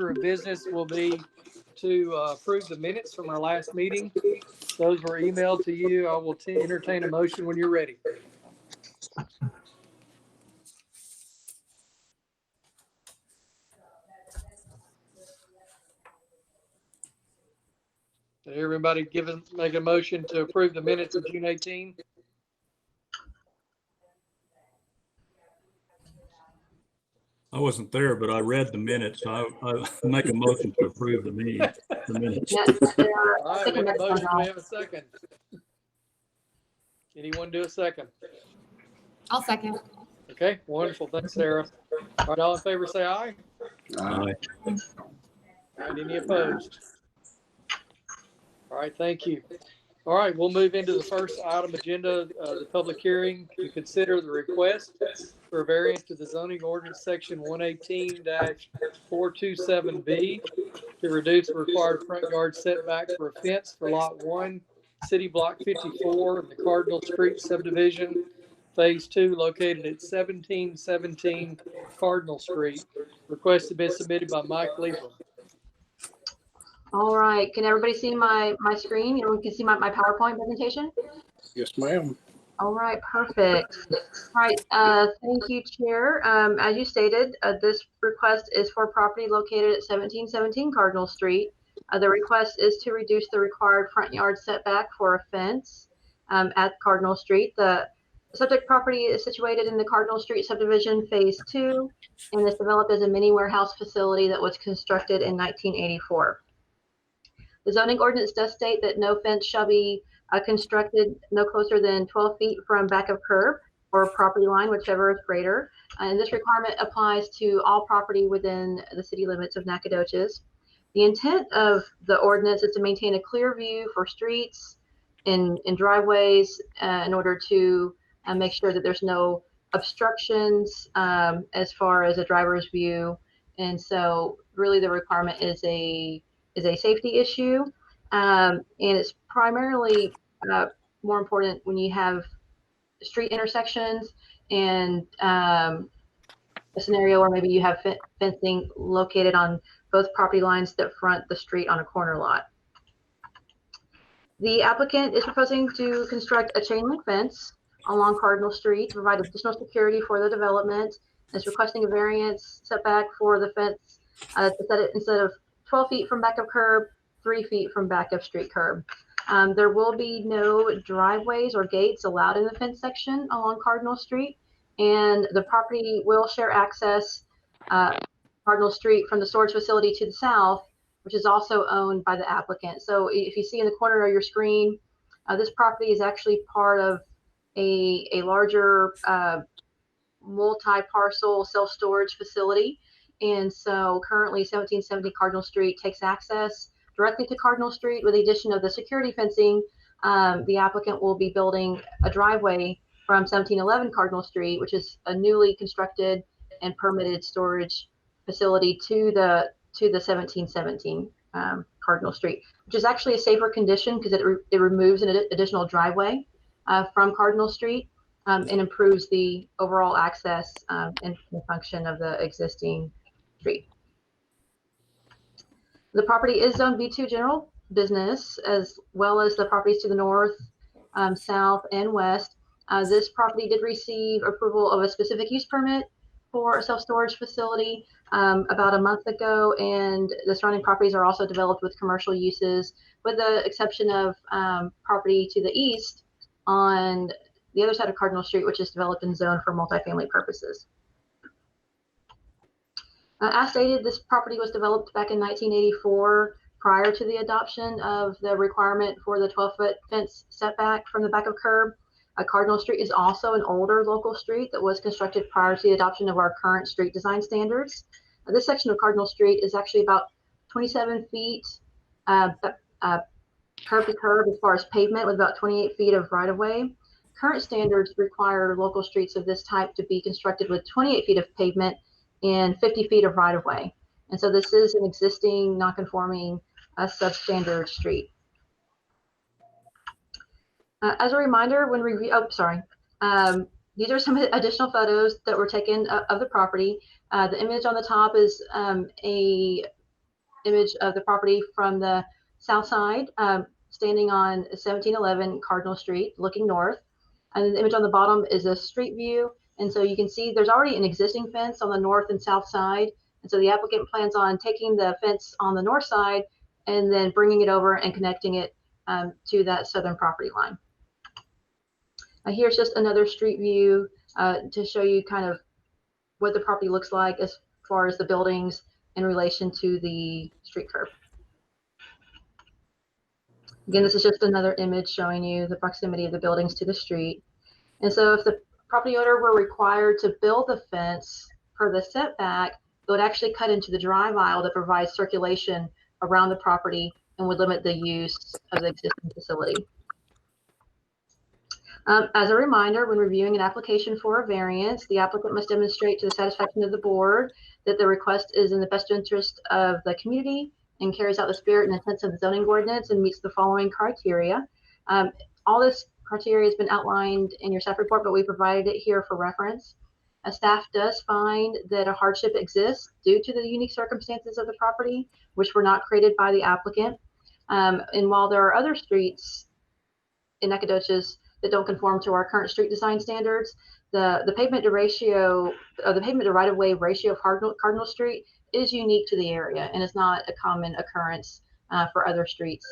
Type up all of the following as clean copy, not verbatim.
order of business will be to approve the minutes from our last meeting. Those were emailed to you. I will entertain a motion when you're ready. Did everybody make a motion to approve the minutes of June 18? I wasn't there, but I read the minutes. I make a motion to approve the minutes. All right, we have a motion. We have a second. Anyone do a second? I'll second. Okay, wonderful. Thanks, Sarah. All right, all in favor, say aye. Aye. And any opposed? All right, thank you. All right, we'll move into the first item agenda, the public hearing to consider the request for a variance to the zoning ordinance section 118-427B to reduce the required front yard setback for a fence for lot 1, City Block 54, in the Cardinal Street subdivision, Phase 2, located at 1717 Cardinal Street. Request has been submitted by Mike Lieber. All right, can everybody see my screen? You know, we can see my PowerPoint presentation? Yes, ma'am. All right, perfect. All right, thank you, Chair. As you stated, this request is for property located at 1717 Cardinal Street. The request is to reduce the required front yard setback for a fence at Cardinal Street. The subject property is situated in the Cardinal Street subdivision, Phase 2, and is developed as a mini warehouse facility that was constructed in 1984. The zoning ordinance does state that no fence shall be constructed no closer than 12 feet from back of curb or property line, whichever is greater. And this requirement applies to all property within the city limits of Nacogdoches. The intent of the ordinance is to maintain a clear view for streets and driveways in order to make sure that there's no obstructions as far as a driver's view. And so really the requirement is a safety issue, and it's primarily more important when you have street intersections and a scenario where maybe you have fencing located on both property lines that front the street on a corner lot. The applicant is proposing to construct a chain link fence along Cardinal Street to provide additional security for the development. It's requesting a variance setback for the fence to set it instead of 12 feet from back of curb, 3 feet from back of street curb. There will be no driveways or gates allowed in the fence section along Cardinal Street, and the property will share access Cardinal Street from the storage facility to the south, which is also owned by the applicant. So if you see in the corner of your screen, this property is actually part of a larger multi-parcel self-storage facility. And so currently 1770 Cardinal Street takes access directly to Cardinal Street. With the addition of the security fencing, the applicant will be building a driveway from 1711 Cardinal Street, which is a newly constructed and permitted storage facility, to the 1717 Cardinal Street, which is actually a safer condition because it removes an additional driveway from Cardinal Street and improves the overall access and function of the existing street. The property is zoned B2 general business, as well as the properties to the north, south, and west. This property did receive approval of a specific use permit for a self-storage facility about a month ago, and the surrounding properties are also developed with commercial uses, with the exception of property to the east on the other side of Cardinal Street, which is developed and zoned for multifamily purposes. As stated, this property was developed back in 1984 prior to the adoption of the requirement for the 12-foot fence setback from the back of curb. Cardinal Street is also an older local street that was constructed prior to the adoption of our current street design standards. This section of Cardinal Street is actually about 27 feet curb to curb as far as pavement, with about 28 feet of right-of-way. Current standards require local streets of this type to be constructed with 28 feet of pavement and 50 feet of right-of-way. And so this is an existing non-conforming substandard street. As a reminder, when we these are some additional photos that were taken of the property. The image on the top is a image of the property from the south side, standing on 1711 Cardinal Street, looking north. And then the image on the bottom is a street view. And so you can see there's already an existing fence on the north and south side. And so the applicant plans on taking the fence on the north side and then bringing it over and connecting it to that southern property line. Here's just another street view to show you kind of what the property looks like as far as the buildings in relation to the street curb. Again, this is just another image showing you the proximity of the buildings to the street. And so if the property owner were required to build the fence per the setback, it would actually cut into the drive aisle that provides circulation around the property and would limit the use of the existing facility. As a reminder, when reviewing an application for a variance, the applicant must demonstrate to the satisfaction of the board that the request is in the best interest of the community and carries out the spirit and intent of the zoning ordinance and meets the following criteria. All this criteria has been outlined in your staff report, but we provided it here for reference. Staff does find that a hardship exists due to the unique circumstances of the property, which were not created by the applicant. And while there are other streets in Nacogdoches that don't conform to our current street design standards, the pavement to ratio, the pavement to right-of-way ratio of Cardinal Street is unique to the area and is not a common occurrence for other streets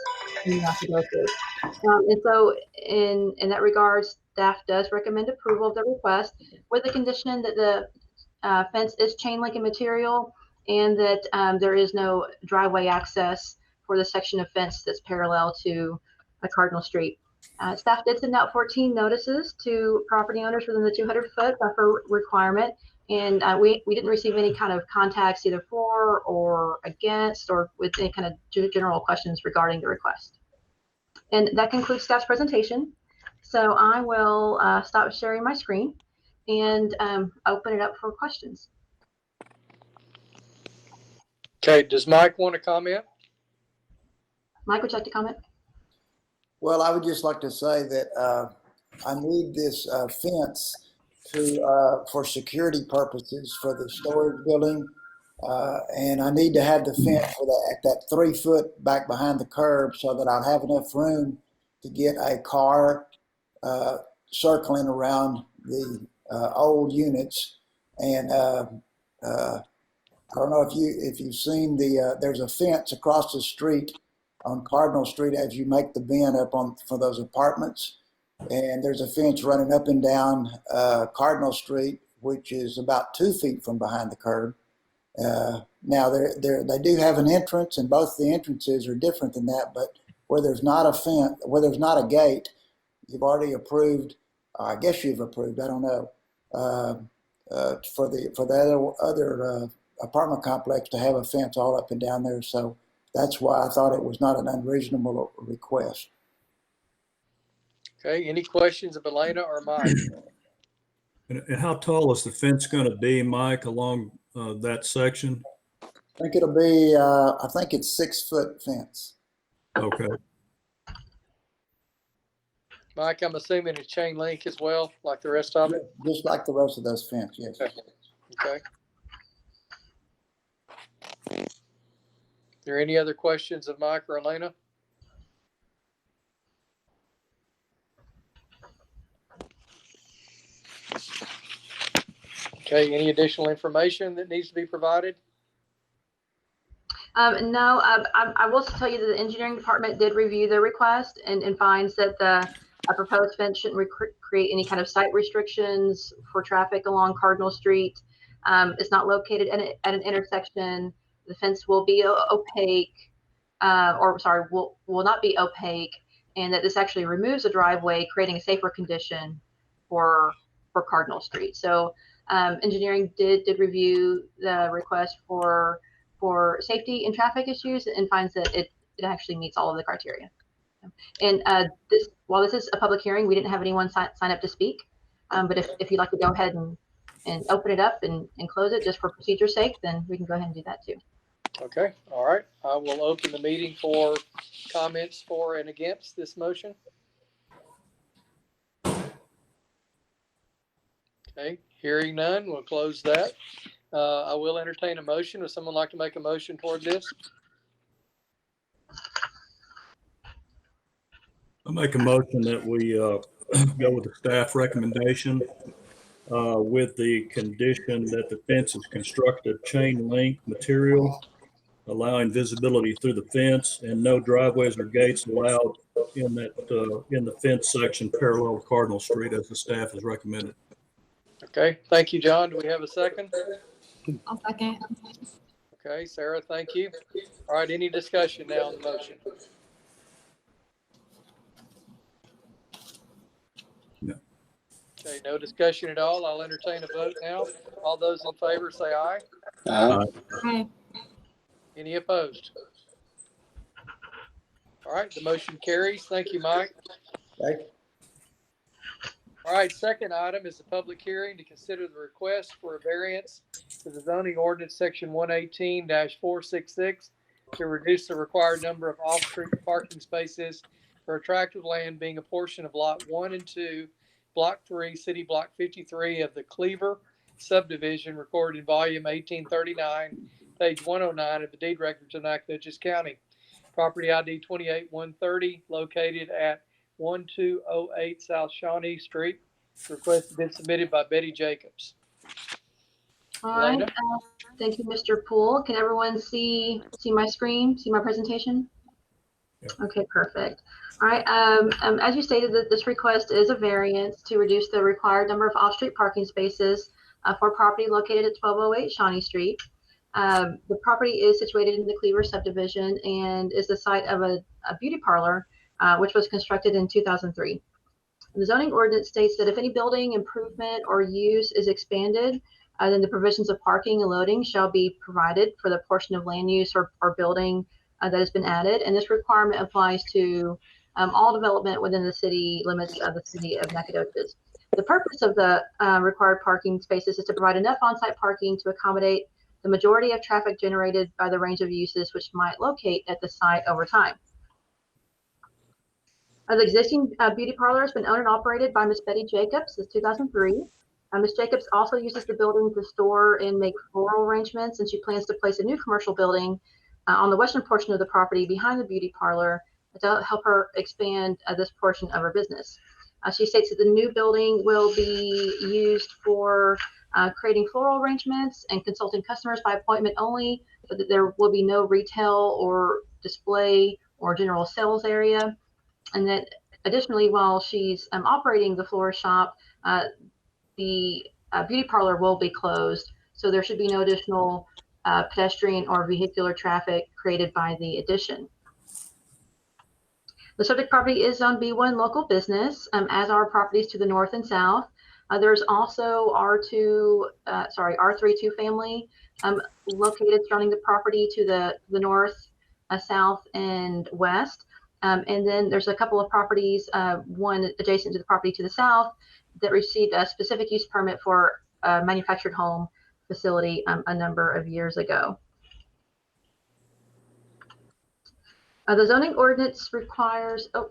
in Nacogdoches. And so in that regard, staff does recommend approval of the request with the condition that the fence is chain link in material and that there is no driveway access for the section of fence that's parallel to Cardinal Street. Staff did send out 14 notices to property owners within the 200-foot buffer requirement, and we didn't receive any kind of contacts either for or against or with any kind of general questions regarding the request. And that concludes staff's presentation. So I will stop sharing my screen and open it up for questions. Okay, does Mike want to comment? Mike, would you like to comment? Well, I would just like to say that I need this fence to for security purposes for the storage building, and I need to have the fence for that 3 foot back behind the curb so that I'll have enough room to get a car circling around the old units. And I don't know if you've seen there's a fence across the street on Cardinal Street as you make the bend up for those apartments, and there's a fence running up and down Cardinal Street, which is about 2 feet from behind the curb. Now they do have an entrance, and both the entrances are different than that. But where there's not a fence, where there's not a gate, you've already approved. I guess you've approved. I don't know for the other apartment complex to have a fence all up and down there. So that's why I thought it was not an unreasonable request. Okay, any questions of Elena or Mike? And how tall is the fence going to be, Mike, along that section? I think it'll be, I think it's 6 foot fence. Okay. Mike, I'm assuming it's chain link as well, like the rest of it? Just like the rest of those fence, yes. Okay. Are there any other questions of Mike or Elena? Okay, any additional information that needs to be provided? No, I will tell you that the engineering department did review the request and finds that the proposed fence shouldn't create any kind of site restrictions for traffic along Cardinal Street. It's not located at an intersection. The fence will be opaque, will not be opaque, and that this actually removes a driveway, creating a safer condition for Cardinal Street. So engineering did review the request for safety and traffic issues and finds that it actually meets all of the criteria. And while this is a public hearing, we didn't have anyone sign up to speak. But if you'd like to go ahead and open it up and close it just for procedure's sake, then we can go ahead and do that too. Okay, all right. I will open the meeting for comments for and against this motion. Okay, hearing none, we'll close that. I will entertain a motion. Would someone like to make a motion toward this? I make a motion that we go with the staff recommendation with the condition that the fence is constructed of chain link material, allowing visibility through the fence, and no driveways or gates allowed in the fence section parallel to Cardinal Street as the staff has recommended. Okay, thank you, John. Do we have a second? I'll second. Okay, Sarah, thank you. All right, any discussion now on the motion? No. Okay, no discussion at all. I'll entertain a vote now. All those in favor say aye. Aye. Any opposed? All right, the motion carries. Thank you, Mike. Okay. All right, second item is a public hearing to consider the request for a variance to the zoning ordinance section 118-466 to reduce the required number of off-street parking spaces for a tract of land being a portion of lot 1 and 2, block 3, city block 53 of the Cleaver subdivision recorded in volume 1839, page 109 of the deed records of Nacogdoches County. Property ID 28130 located at 1208 South Shawnee Street. Request has been submitted by Betty Jacobs. All right. Elena? Thank you, Mr. Poole. Can everyone see my screen, see my presentation? Yeah. Okay, perfect. All right. As you stated, that this request is a variance to reduce the required number of off-street parking spaces for property located at 1208 Shawnee Street. The property is situated in the Cleaver subdivision and is the site of a beauty parlor, which was constructed in 2003. The zoning ordinance states that if any building, improvement, or use is expanded, then the provisions of parking and loading shall be provided for the portion of land use or building that has been added. And this requirement applies to all development within the city limits of the city of Nacogdoches. The purpose of the required parking spaces is to provide enough on-site parking to accommodate the majority of traffic generated by the range of uses which might locate at the site over time. The existing beauty parlor has been owned and operated by Miss Betty Jacobs since 2003. Ms. Jacobs also uses the building to store and make floral arrangements, and she plans to place a new commercial building on the western portion of the property behind the beauty parlor to help her expand this portion of her business. She states that the new building will be used for creating floral arrangements and consulting customers by appointment only, but that there will be no retail or display or general sales area. And that additionally, while she's operating the florist shop, the beauty parlor will be closed, so there should be no additional pedestrian or vehicular traffic created by the addition. The subject property is on B1 local business, as are properties to the north and south. There's also R3 two-family located surrounding the property to the north, south, and west. And then there's a couple of properties, one adjacent to the property to the south, that received a specific use permit for a manufactured home facility a number of years ago. The zoning ordinance requires, so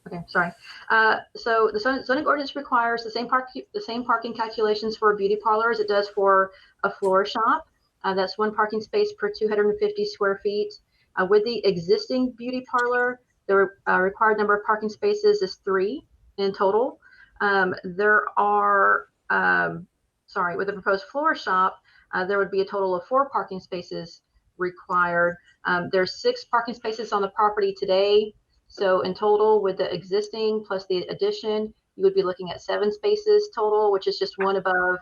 the zoning ordinance requires the same parking calculations for a beauty parlor as it does for a floor shop. That's one parking space per 250 square feet. With the existing beauty parlor, the required number of parking spaces is 3 in total. With the proposed floor shop, there would be a total of 4 parking spaces required. There's 6 parking spaces on the property today. So in total, with the existing plus the addition, you would be looking at 7 spaces total, which is just one above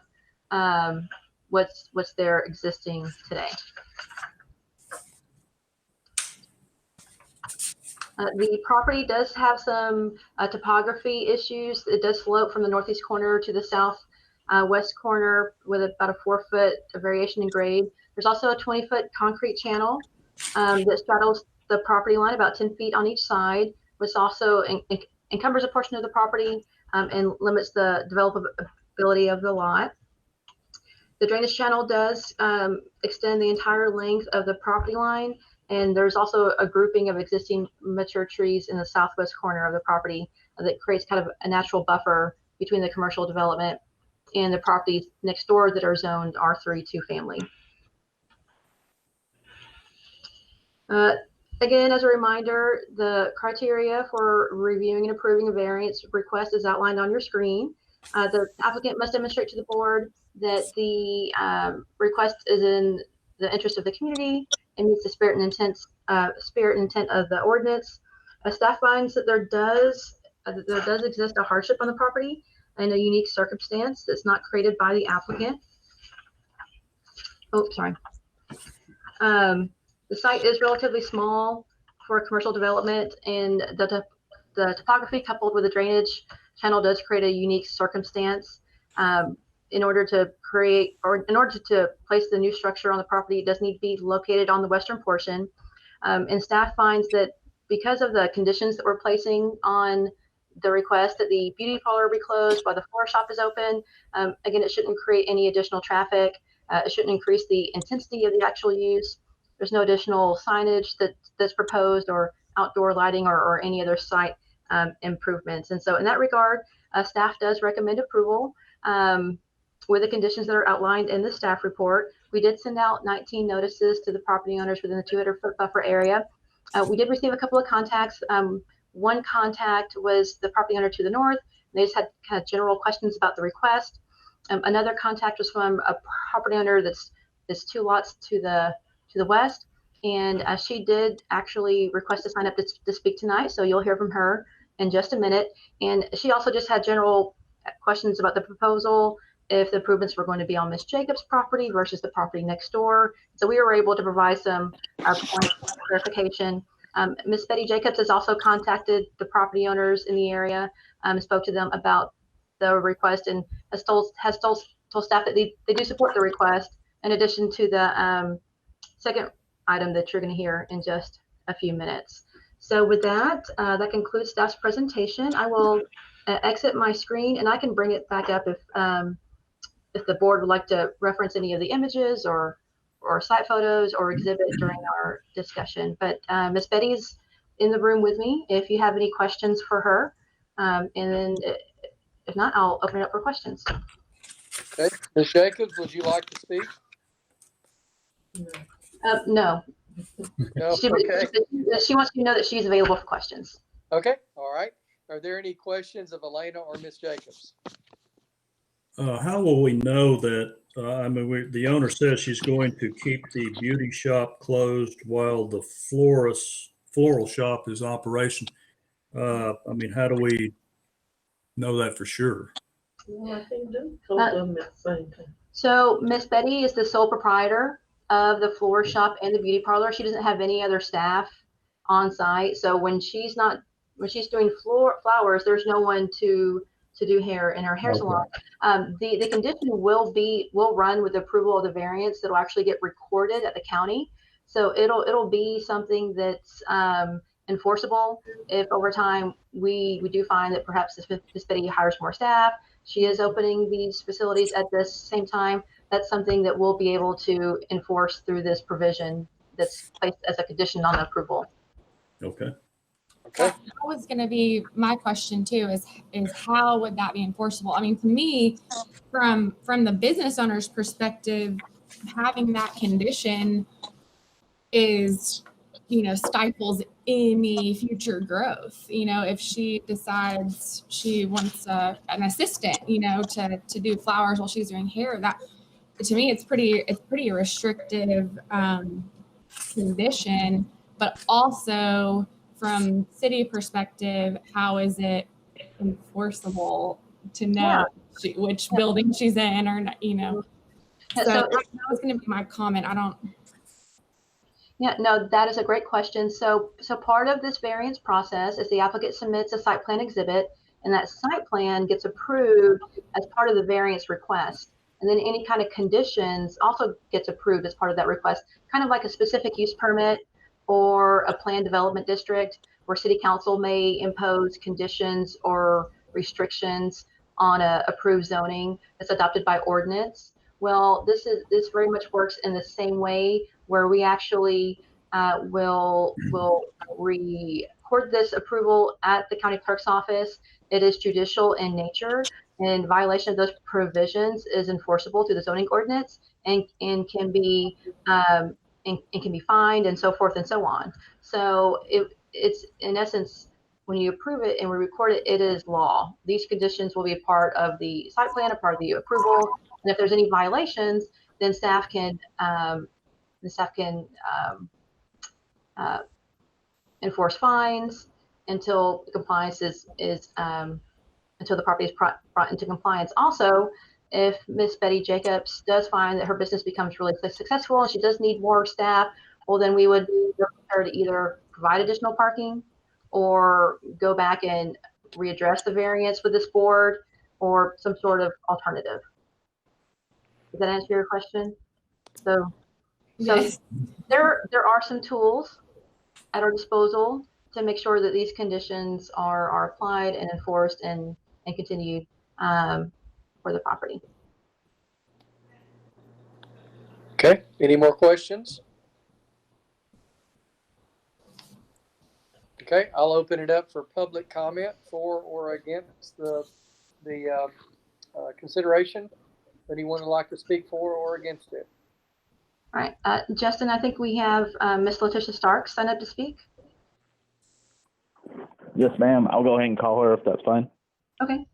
what's there existing today. The property does have some topography issues. It does slope from the northeast corner to the south west corner with about a 4-foot variation in grade. There's also a 20-foot concrete channel that straddles the property line about 10 feet on each side, which also encumbers a portion of the property and limits the developability of the lot. The drainage channel does extend the entire length of the property line, and there's also a grouping of existing mature trees in the southwest corner of the property that creates kind of a natural buffer between the commercial development and the properties next door that are zoned R3 two-family. Again, as a reminder, the criteria for reviewing and approving a variance request is outlined on your screen. The applicant must demonstrate to the board that the request is in the interest of the community and meets the spirit and intent of the ordinance. Staff finds that there does exist a hardship on the property and a unique circumstance that's not created by the applicant. Oh, sorry. The site is relatively small for commercial development, and the topography coupled with the drainage channel does create a unique circumstance. In order to place the new structure on the property, it does need to be located on the western portion. And staff finds that because of the conditions that we're placing on the request, that the beauty parlor will be closed while the flower shop is open. Again, it shouldn't create any additional traffic. It shouldn't increase the intensity of the actual use. There's no additional signage that's proposed or outdoor lighting or any other site improvements. And so in that regard, staff does recommend approval with the conditions that are outlined in the staff report. We did send out 19 notices to the property owners within the 200-foot buffer area. We did receive a couple of contacts. One contact was the property owner to the north. They just had kind of general questions about the request. Another contact was from a property owner that's 2 lots to the west, and she did actually request to sign up to speak tonight, so you'll hear from her in just a minute. And she also just had general questions about the proposal, if the improvements were going to be on Ms. Jacobs' property versus the property next door. So we were able to provide some points of clarification. Ms. Betty Jacobs has also contacted the property owners in the area, spoke to them about the request, and has told staff that they do support the request, in addition to the second item that you're going to hear in just a few minutes. So with that, that concludes staff's presentation. I will exit my screen, and I can bring it back up if the board would like to reference any of the images or site photos or exhibit during our discussion. But Ms. Betty's in the room with me if you have any questions for her. And then if not, I'll open it up for questions. Okay. Ms. Jacobs, would you like to speak? No. No. She wants you to know that she's available for questions. Okay. All right. Are there any questions of Elena or Ms. Jacobs? How will we know that? The owner says she's going to keep the beauty shop closed while the floral shop is operation. How do we know that for sure? So Miss Betty is the sole proprietor of the flower shop and the beauty parlor. She doesn't have any other staff on site. So when she's doing flowers, there's no one to do hair in her hair salon. The condition will run with approval of the variance that'll actually get recorded at the county. So it'll be something that's enforceable if over time we do find that perhaps Miss Betty hires more staff. She is opening these facilities at the same time. That's something that we'll be able to enforce through this provision that's placed as a condition on the approval. Okay. Okay. That was going to be my question too, is how would that be enforceable? I mean, to me, from the business owner's perspective, having that condition is, stifles any future growth. If she decides she wants an assistant, to do flowers while she's doing hair, that to me, it's pretty restrictive condition, but also from city perspective, how is it enforceable to know which building she's in or not, So that was going to be my comment. Yeah, no, that is a great question. So part of this variance process is the applicant submits a site plan exhibit, and that site plan gets approved as part of the variance request. And then any kind of conditions also gets approved as part of that request, kind of like a specific use permit or a planned development district where city council may impose conditions or restrictions on a approved zoning that's adopted by ordinance. Well, this very much works in the same way, where we actually will record this approval at the county clerk's office. It is judicial in nature, and violation of those provisions is enforceable through the zoning ordinance and can be and can be fined and so forth and so on. So it's in essence, when you approve it and we record it, it is law. These conditions will be a part of the site plan, a part of the approval. And if there's any violations, then staff can enforce fines until compliance until the property is brought into compliance. Also, if Miss Betty Jacobs does find that her business becomes really successful and she does need more staff, well, then we would work with her to either provide additional parking or go back and readdress the variance with this board or some sort of alternative. Does that answer your question? So Yes. there are some tools at our disposal to make sure that these conditions are applied and enforced and continued for the property. Okay, any more questions? Okay, I'll open it up for public comment for or against the consideration. Anyone would like to speak for or against it? All right, Justin, I think we have Miss Letitia Starks signed up to speak. Yes, ma'am. I'll go ahead and call her if that's fine. Okay.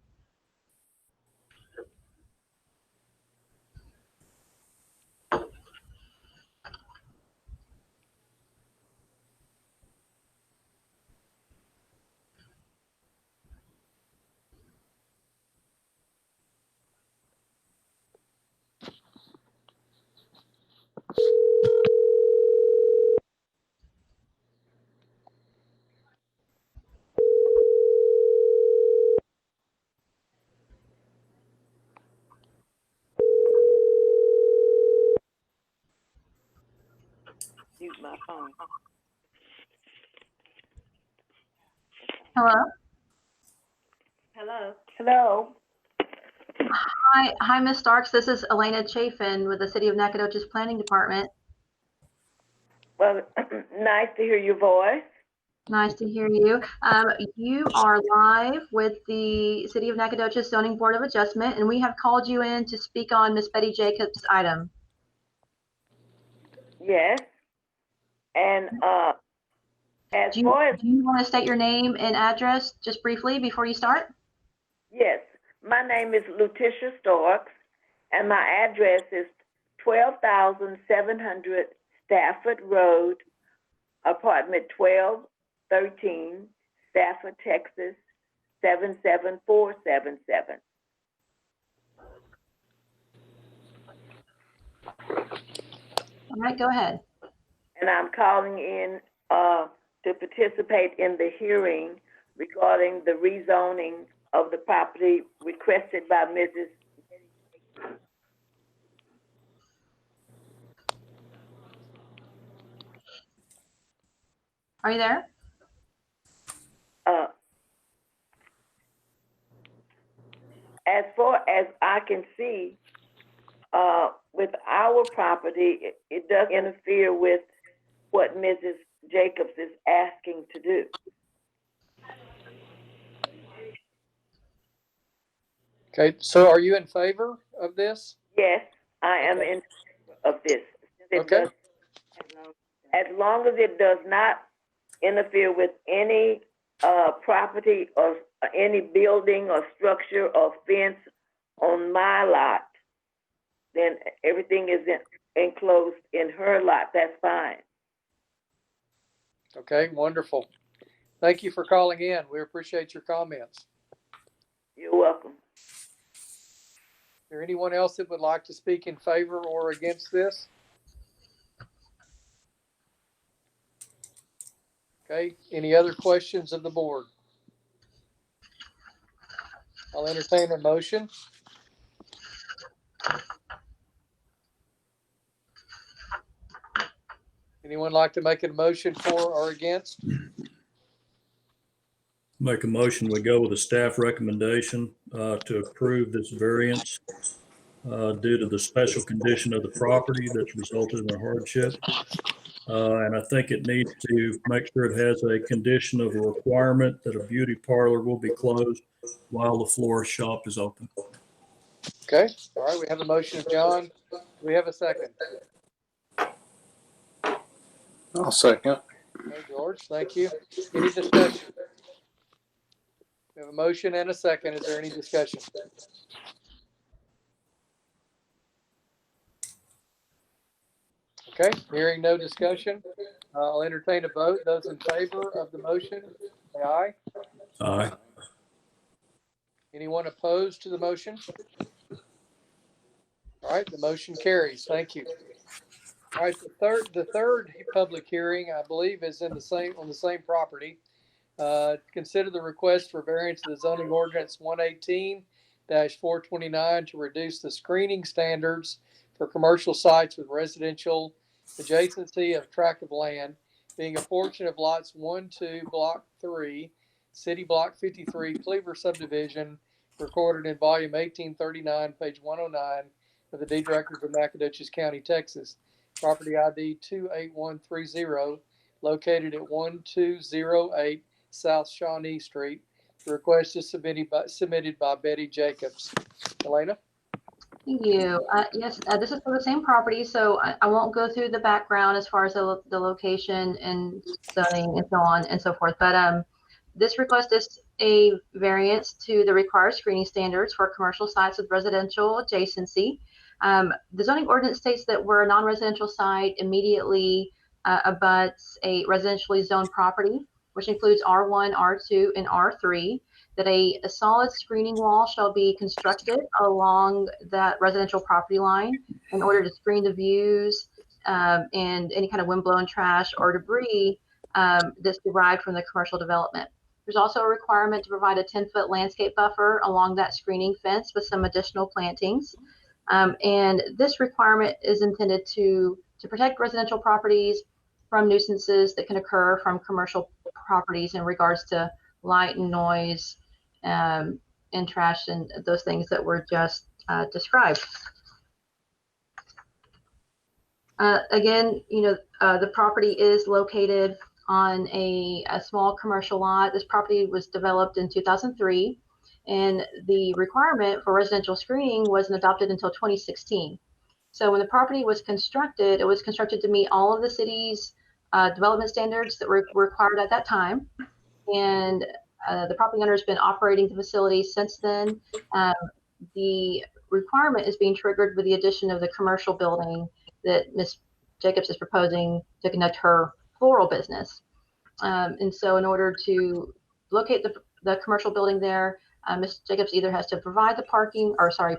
Mute my phone. Hello. Hello. Hello. Hi, Miss Starks. This is Elena Chafin with the City of Nacogdoches Planning Department. Well, nice to hear your voice. Nice to hear you. You are live with the City of Nacogdoches Zoning Board of Adjustment, and we have called you in to speak on Miss Betty Jacobs' item. Yes. And as Do far as you want to state your name and address just briefly before you start? yes, my name is Letitia Starks, and my address is 12,700 Stafford Road, apartment 1213, Stafford, Texas 77477. All right, go ahead. And I'm calling in to participate in the hearing regarding the rezoning of the property requested by Mrs. Are you there? As far as I can see, with our property, it does interfere with what Mrs. Jacobs is asking to do. Okay, so are you in favor of this? Yes, I am in favor of this. Okay. As long as it does not interfere with any property or any building or structure or fence on my lot, then everything is enclosed in her lot. That's fine. Okay, wonderful. Thank you for calling in. We appreciate your comments. You're welcome. Is there anyone else that would like to speak in favor or against this? Okay, any other questions of the board? I'll entertain a motion. Anyone like to make a motion for or against? Make a motion, we go with a staff recommendation to approve this variance due to the special condition of the property that's resulted in a hardship. And I think it needs to make sure it has a condition of a requirement that a beauty parlor will be closed while the florist shop is open. Okay, all right, we have a motion of John. Do we have a second? I'll second. Okay, George, thank you. Any discussion? We have a motion and a second. Is there any discussion? Okay, hearing no discussion, I'll entertain a vote. Those in favor of the motion, say aye. Aye. Anyone opposed to the motion? All right, the motion carries. Thank you. All right, the third public hearing, I believe, is on the same property. Consider the request for variance of the zoning ordinance 118-429 to reduce the screening standards for commercial sites with residential adjacency of tract of land, being a portion of lots 1-2, block 3, city block 53, Cleaver subdivision, recorded in volume 1839, page 109 of the deed records of Nacogdoches County, Texas. Property ID 28130, located at 1208 South Shawnee Street. The request is submitted by Betty Jacobs. Elena? Thank you. Yes, this is for the same property, so I won't go through the background as far as the location and zoning and so on and so forth. But this request is a variance to the required screening standards for commercial sites with residential adjacency. The zoning ordinance states that where a non-residential site immediately abuts a residentially zoned property, which includes R1, R2, and R3, that a solid screening wall shall be constructed along that residential property line in order to screen the views and any kind of windblown trash or debris that's derived from the commercial development. There's also a requirement to provide a 10-foot landscape buffer along that screening fence with some additional plantings. And this requirement is intended to protect residential properties from nuisances that can occur from commercial properties in regards to light and noise, and trash and those things that were just described. Again, the property is located on a small commercial lot. This property was developed in 2003, and the requirement for residential screening wasn't adopted until 2016. So when the property was constructed, it was constructed to meet all of the city's development standards that were required at that time. And the property owner has been operating the facility since then. The requirement is being triggered with the addition of the commercial building that Ms. Jacobs is proposing to conduct her floral business. And so in order to locate the commercial building there, Ms. Jacobs either has to provide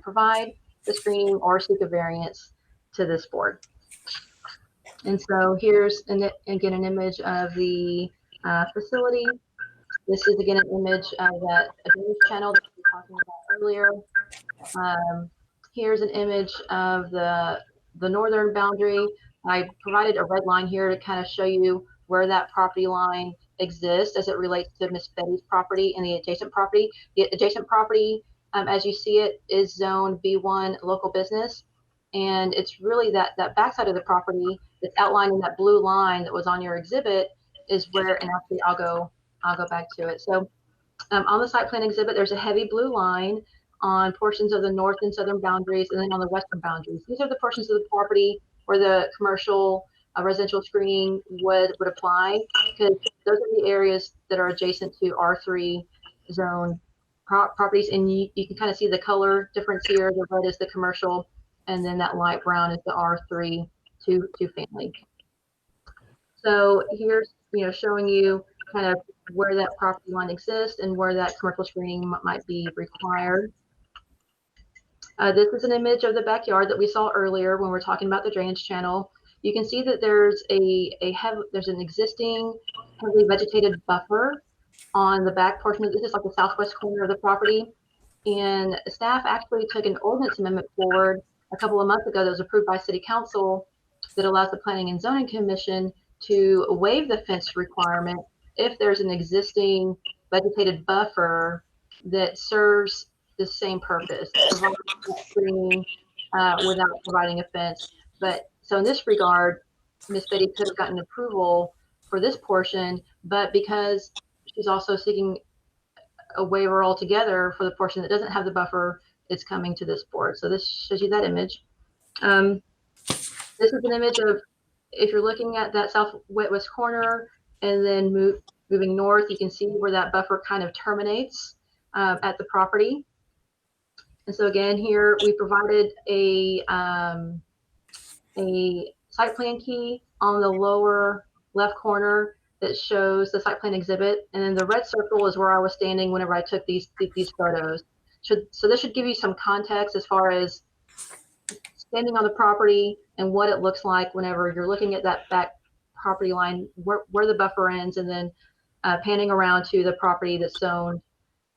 provide the screening or seek a variance to this board. And so here's again an image of the facility. This is again an image of that news channel that we were talking about earlier. Here's an image of the northern boundary. I provided a red line here to kind of show you where that property line exists as it relates to Miss Betty's property and the adjacent property. The adjacent property, as you see it, is zone B1 local business. And it's really that backside of the property that's outlined in that blue line that was on your exhibit is where, and actually I'll go back to it. So on the site plan exhibit, there's a heavy blue line on portions of the north and southern boundaries, and then on the western boundaries. These are the portions of the property where the commercial residential screening would apply, because those are the areas that are adjacent to R3 zone properties. And you can kind of see the color difference here. The red is the commercial, and then that light brown is the R3 two family. So here's showing you kind of where that property line exists and where that commercial screening might be required. This is an image of the backyard that we saw earlier when we were talking about the drainage channel. You can see that there's there's an existing heavily vegetated buffer on the back portion of this. Is like the southwest corner of the property. And staff actually took an ordinance amendment forward a couple of months ago that was approved by City Council that allows the Planning and Zoning Commission to waive the fence requirement if there's an existing vegetated buffer that serves the same purpose, providing screening without providing a fence. But so in this regard, Ms. Betty could have gotten approval for this portion, but because she's also seeking a waiver altogether for the portion that doesn't have the buffer, it's coming to this board. So this shows you that image. This is an image of if you're looking at that southwest corner and then moving north, you can see where that buffer kind of terminates at the property. And so again, here we provided a site plan key on the lower left corner that shows the site plan exhibit, and then the red circle is where I was standing whenever I took these photos. So this should give you some context as far as standing on the property and what it looks like whenever you're looking at that back property line, where the buffer ends, and then panning around to the property that's zoned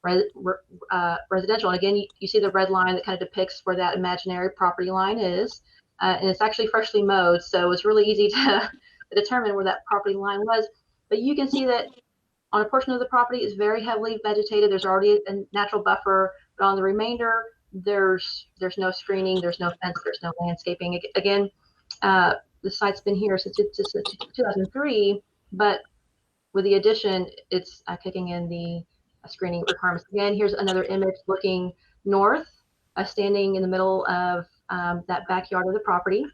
residential. And again, you see the red line that kind of depicts where that imaginary property line is. And it's actually freshly mowed, so it's really easy to determine where that property line was. But you can see that on a portion of the property is very heavily vegetated. There's already a natural buffer, but on the remainder, there's no screening, there's no fence, there's no landscaping. Again, the site's been here since 2003, but with the addition, it's kicking in the screening requirements. Again, here's another image looking north, standing in the middle of that backyard of the property.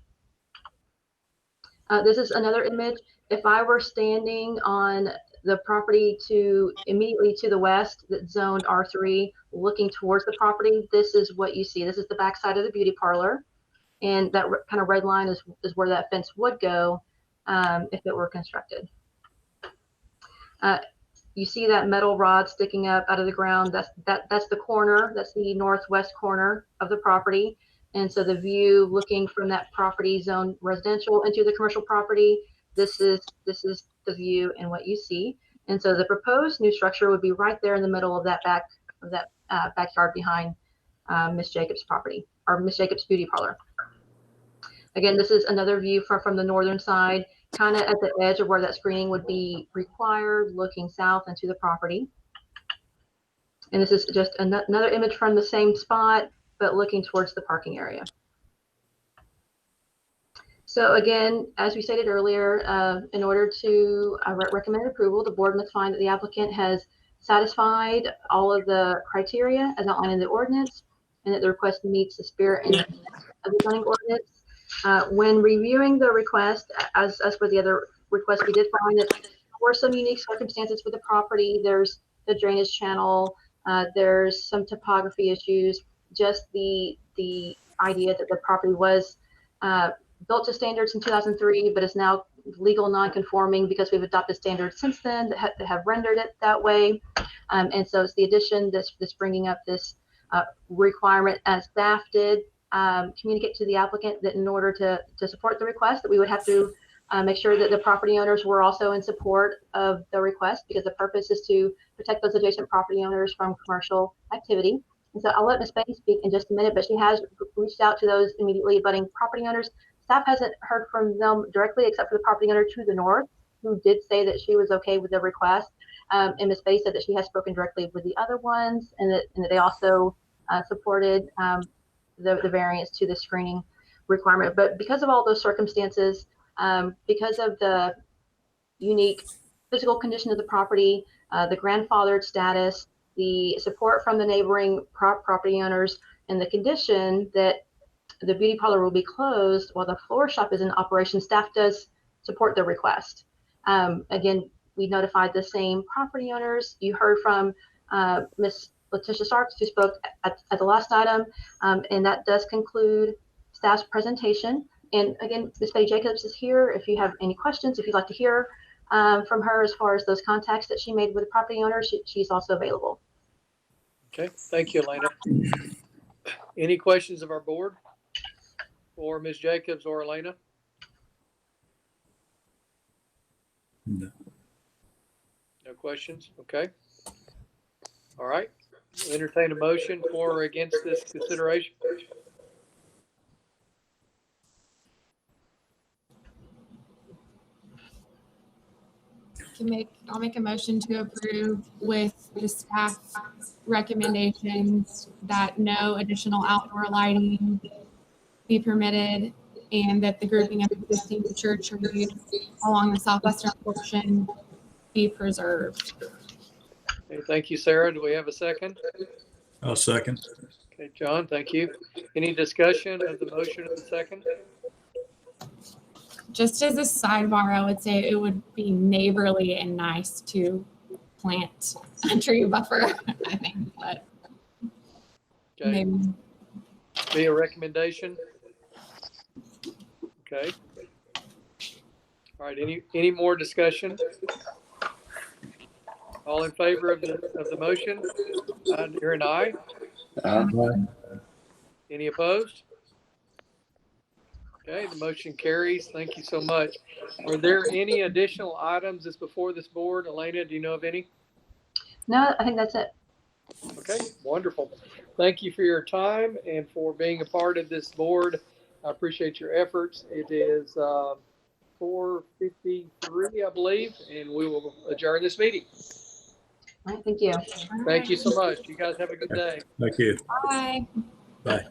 This is another image. If I were standing on the property immediately to the west, that's zoned R3, looking towards the property, this is what you see. This is the backside of the beauty parlor, and that kind of red line is where that fence would go if it were constructed. You see that metal rod sticking up out of the ground. That's the corner. That's the northwest corner of the property. And so the view looking from that property zone residential into the commercial property, this is the view and what you see. And so the proposed new structure would be right there in the middle of that backyard behind Miss Jacobs' property, or Miss Jacobs' beauty parlor. Again, this is another view from the northern side, kind of at the edge of where that screening would be required, looking south into the property. And this is just another image from the same spot, but looking towards the parking area. So again, as we stated earlier, in order to recommend approval, the board must find that the applicant has satisfied all of the criteria as outlined in the ordinance, and that the request meets the spirit and intent of the zoning ordinance. When reviewing the request, as for the other requests, we did find that there were some unique circumstances for the property. There's the drainage channel, there's some topography issues, just the idea that the property was built to standards in 2003, but is now legal non-conforming because we've adopted standards since then that have rendered it that way. And so it's the addition, this bringing up this requirement, as staff did communicate to the applicant that in order to support the request, that we would have to make sure that the property owners were also in support of the request, because the purpose is to protect those adjacent property owners from commercial activity. And so I'll let Ms. Beatty speak in just a minute, but she has reached out to those immediately abutting property owners. Staff hasn't heard from them directly, except for the property owner to the north, who did say that she was okay with the request. And Ms. Beatty said that she has spoken directly with the other ones, and that they also supported the variance to the screening requirement. But because of all those circumstances, because of the unique physical condition of the property, the grandfathered status, the support from the neighboring property owners, and the condition that the beauty parlor will be closed while the floor shop is in operation, staff does support the request. Again, we notified the same property owners. You heard from Ms. Letitia Starks, who spoke at the last item, and that does conclude staff's presentation. And again, Ms. Betty Jacobs is here. If you have any questions, if you'd like to hear from her as far as those contacts that she made with the property owners, she's also available. Okay, thank you, Elena. Any questions of our board or Ms. Jacobs or Elena? No. No questions? Okay. All right. Entertain a motion for or against this consideration. I'll make a motion to approve with the staff recommendations that no additional outdoor lighting be permitted, and that the grouping of existing mature trees along the southwestern portion be preserved. Okay, thank you, Sarah. Do we have a second? I'll second. Okay, John, thank you. Any discussion of the motion of the second? just as a sidebar, I would say it would be neighborly and nice to plant a tree buffer, I think, but Okay, maybe. be a recommendation. Okay. All right, any more discussion? All in favor of the motion? Here and aye. Any opposed? Okay, the motion carries. Thank you so much. Are there any additional items that's before this board? Elena, do you know of any? No, I think that's it. Okay, wonderful. Thank you for your time and for being a part of this board. I appreciate your efforts. It is 4:53, I believe, and we will adjourn this meeting. All right, thank you. Thank you so much. You guys have a good day. Thank you. Bye. Bye.